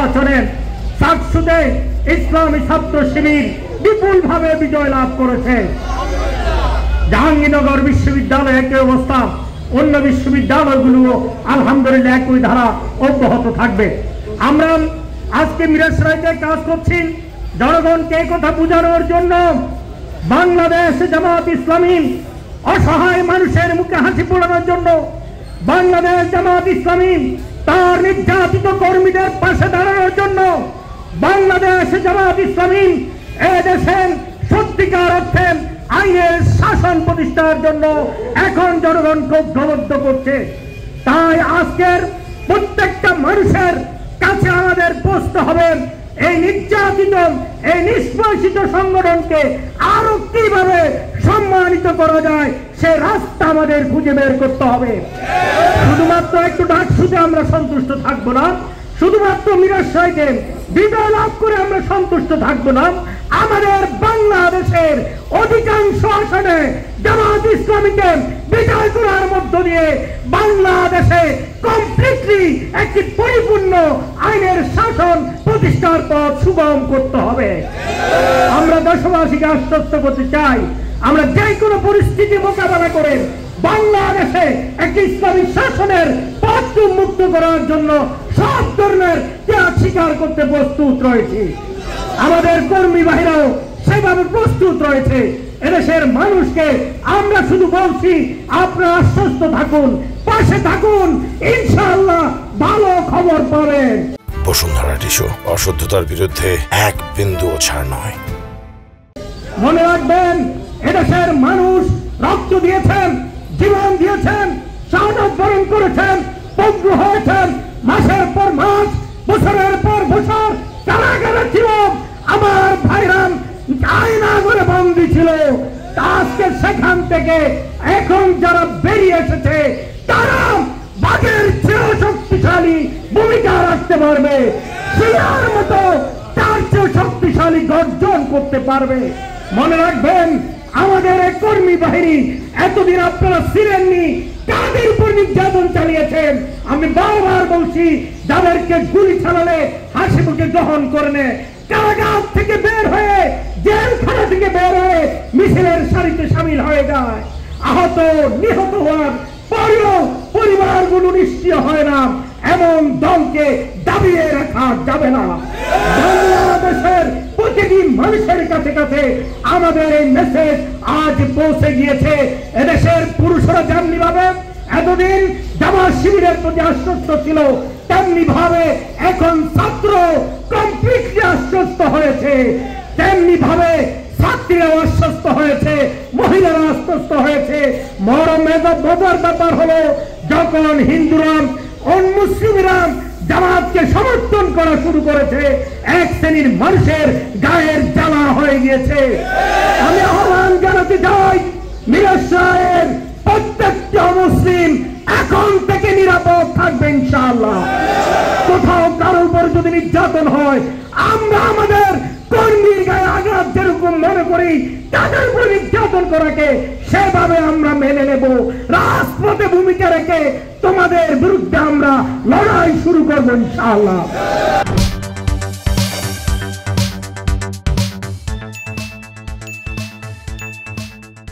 নির্বাচনে চাকসুতে ইসলামী ছাত্র শিবির বিপুলভাবে বিজয় লাভ করেছে। জাহাঙ্গীরনগর বিশ্ববিদ্যালয়ের একই অবস্থা, অন্য বিশ্ববিদ্যালয়গুলো আলহামদুলিল্লাহ একই ধারা অব্যাহত থাকবে। আমরা আজকে মিরসরাইতে কাজ করছি জনগণকে কথা বোঝানোর জন্য। বাংলাদেশ জামাত ইসলামী অসহায় মানুষের মুখে হাসি ফোটানোর জন্য, বাংলাদেশ জামাত ইসলামী তার নির্যাতিত কর্মীদের পাশে দাঁড়ানোর জন্য, বাংলাদেশ জামাত ইসলামী এদেশের সত্যিকার অর্থে আইনের শাসন প্রতিষ্ঠার জন্য এখন জনগণকে ঐক্যবদ্ধ করছে। তাই আজকের প্রত্যেকটা মানুষের কাছে আমাদের বসতে হবে এই নির্যাতিত, এই নিষ্পেষিত সংগঠনকে আরো কিভাবে সম্মানিত করা যায় সে রাস্তা আমাদের খুঁজে বের করতে হবে। শুধুমাত্র একটু ডাকসুতে আমরা সন্তুষ্ট থাকবো না, শুধুমাত্র মিরসরাইতে বিজয় লাভ করে আমরা সন্তুষ্ট থাকবো না, আমাদের বাংলাদেশের অধিকাংশ আসনে জামাত ইসলামীকে বিজয় করার মধ্য দিয়ে বাংলাদেশে কমপ্লিটলি একটি পরিপূর্ণ আইনের শাসন প্রতিষ্ঠার পথ সুগম করতে হবে। আমরা দেশবাসীকে আশ্বস্ত করতে চাই, আমরা যে কোনো পরিস্থিতি মোকাবেলা করে বাংলাদেশে একটি ইসলামী শাসনের পথ মুক্ত করার জন্য সব ধরনের ত্যাগ স্বীকার করতে প্রস্তুত রয়েছে। আমাদের কর্মী বাহিনীও সেভাবে প্রস্তুত রয়েছে। এদেশের মানুষকে আমরা শুধু বলছি, আপনারা আশ্বস্ত থাকুন, পাশে থাকুন, ইনশাআল্লাহ ভালো খবর পাবেন। বসুন্ধরা টিস্যু, অশুদ্ধতার বিরুদ্ধে এক বিন্দুও ছাড় নয়। মনে রাখবেন, এদেশের মানুষ রক্ত দিয়েছেন, জীবন দিয়েছেন, শাহাদাত বরণ করেছেন, পঙ্গু হয়েছেন, মাসের পর মাস, বছরের পর বছর কারাগারে ছিল। আমার ভাইরাম আয়না করে বন্দী ছিল। আজকে সেখান থেকে এখন যারা বেরিয়ে এসেছে তারা বাঘের চেয়েও শক্তিশালী ভূমিকা রাখতে পারবে, শিয়ার মতো তার চেয়ে শক্তিশালী গর্জন করতে পারবে। মনে রাখবেন, আমাদের এই কর্মী বাহিনী এতদিন আপনারা ছিলেননি, কাদের উপর নির্যাতন চালিয়েছেন। আমি বারবার বলছি, যাদেরকে গুলি চালালে হাসি মুখে গ্রহণ করে নেয়, কারাগার থেকে বের হয়ে, জেলখানা থেকে বের হয়ে মিছিলের সারিতে সামিল হয়ে যায়, আহত নিহত হওয়ার পরেও পরিবারগুলো নিশ্চয় হয় না, এমন দলকে দাবিয়ে রাখা যাবে না। বাংলাদেশের প্রতিটি মানুষের কাছে কাছে আমাদের এই মেসেজ আজ পৌঁছে গিয়েছে। এদেশের পুরুষরা যেমনি ভাবে এতদিন জামাত শিবিরের প্রতি আশ্বস্ত ছিল, তেমনি ভাবে এখন ছাত্র কমপ্লিটলি আশ্বস্ত হয়েছে, তেমনি ভাবে ছাত্রীরাও আশ্বস্ত হয়েছে, মহিলারা আশ্বস্ত হয়েছে। মজার ব্যাপার হলো, যখন হিন্দুরা মুসলিমরা জামাতকে সমর্থন করা শুরু করেছে, এক শ্রেণীর মানুষের গায়ের জ্বালা হয়ে গিয়েছে। আমি আহ্বান জানাতে চাই, মিরসরাইয়ের প্রত্যেকটা মুসলিম এখন থেকে নিরাপদ থাকবে ইনশাআল্লাহ। কোথাও কারোর উপর যদি নির্যাতন হয়, আমরা আমাদের কর্মীর গায়ে আঘাত যেরকম মনে করি, তাদের উপর নির্যাতন করাকে সেভাবে আমরা মেনে নেব। রাজপথে ভূমিকা রেখে তোমাদের বিরুদ্ধে আমরা লড়াই শুরু করবো ইনশাআল্লাহ।